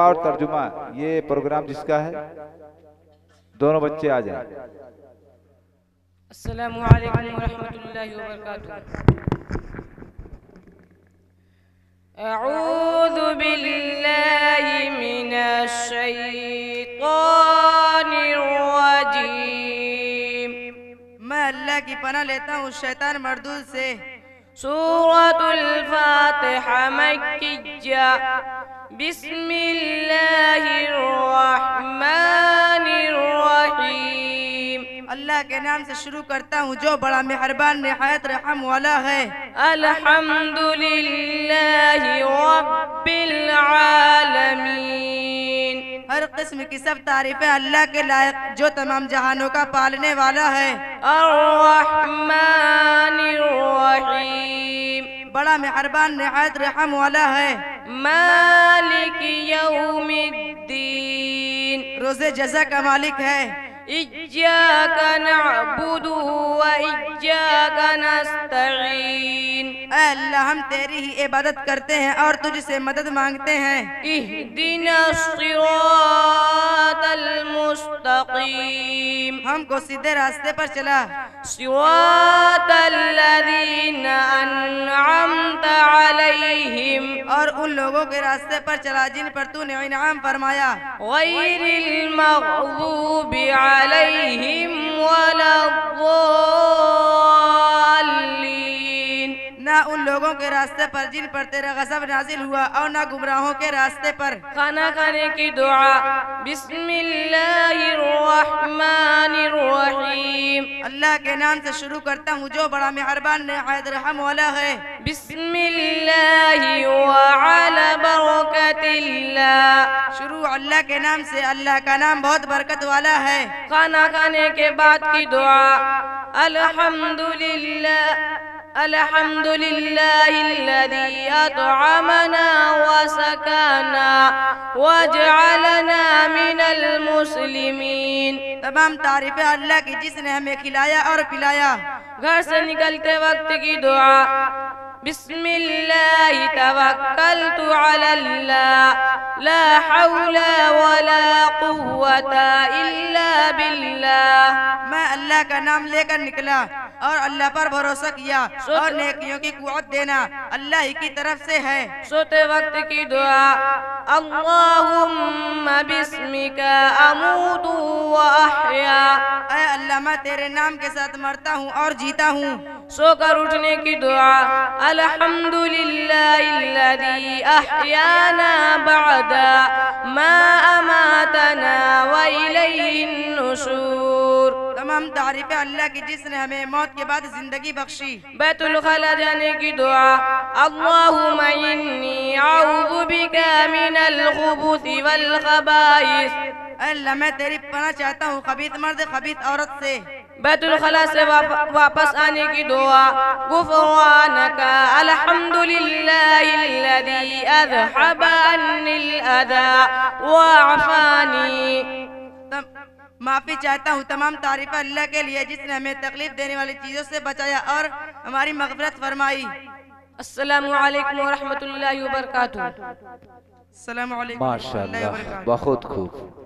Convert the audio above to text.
دعا اور ترجمہ یہ پروگرام جس کا ہے، دونوں بچے آ جائیں۔ السلام علیکم ورحمۃ اللہ وبرکاتہ۔ اعوذ باللہ من الشیطان الرجیم، میں اللہ کی پناہ لیتا ہوں شیطان مردود سے۔ سورۃ الفاتحہ مکیہ، بسم اللہ الرحمن الرحیم۔ اللہ کے نام سے شروع کرتا ہوں جو بڑا مہربان نہایت رحم والا ہے۔ الحمدللہ رب العالمین، ہر قسم کی سب تعریفیں اللہ کے لائق جو تمام جہانوں کا پالنے والا ہے۔ الرحمن الرحیم، بڑا مہربان نہایت رحم والا ہے۔ مالک یوم الدین، روز جزا کا مالک ہے۔ ایاک نعبد و ایاک نستعین، اے اللہ ہم تیری ہی عبادت کرتے ہیں اور تجھ سے مدد مانگتے ہیں۔ اہدنا الصراط المستقیم، ہم کو سیدھے راستے پر چلا۔ صراط الذین انعمت علیہم، اور ان لوگوں کے راستے پر چلا جن پر تو نے انعام فرمایا۔ غیر المغضوب علیہم ولا الضالین، نہ ان لوگوں کے راستے پر جن پر تیرا غضب نازل ہوا اور نہ گمراہوں کے راستے پر۔ کھانا کھانے کی دعا، بسم اللہ الرحمن الرحیم، اللہ کے نام سے شروع کرتا ہوں جو بڑا مہربان نہایت رحم والا ہے۔ بسم اللہ وعلی برکت اللہ، شروع اللہ کے نام سے، اللہ کا نام بہت برکت والا ہے۔ کھانا کھانے کے بعد کی دعا، الحمدللہ الذی اطعمنا وسقانا وجعلنا من المسلمین، تمام تعریفیں اللہ کی جس نے ہمیں کھلایا اور پلایا۔ گھر سے نکلتے وقت کی دعا، بسم اللہ توکلت علی اللہ لا حول ولا قوة الا باللہ، میں اللہ کا نام لے کر نکلا اور اللہ پر بھروسہ کیا اور نیکیوں کی قوت دینا اللہ ہی کی طرف سے ہے۔ سوتے وقت کی دعا، اللہم بسمک اموت و احیا، اے اللہ میں تیرے نام کے ساتھ مرتا ہوں اور جیتا ہوں۔ سو کر اٹھنے کی دعا، الحمدللہ الذی احیانا بعد ما اماتنا والیہ النشور، تمام تعریفیں اللہ کی جس نے ہمیں موت کے بعد زندگی بخشی۔ بیت الخلا جانے کی دعا، اللہم انی اعوذ بک من الخبث والخبائث، اے اللہ میں تیری پناہ چاہتا ہوں خبیث مرد خبیث عورت سے۔ بیت الخلا سے واپس آنے کی دعا، غفرانک الحمدللہ الذی اذحب عنی الاذی وعفانی، معافی چاہتا ہوں تمام تعریفیں اللہ کے لیے جس نے ہمیں تکلیف دینے والی چیزوں سے بچایا اور ہماری مغفرت فرمائی۔ السلام علیکم ورحمۃ اللہ وبرکاتہ۔ السلام علیکم ورحمۃ اللہ ماشاءاللہ، وبرکاتہ۔ بہت خوب۔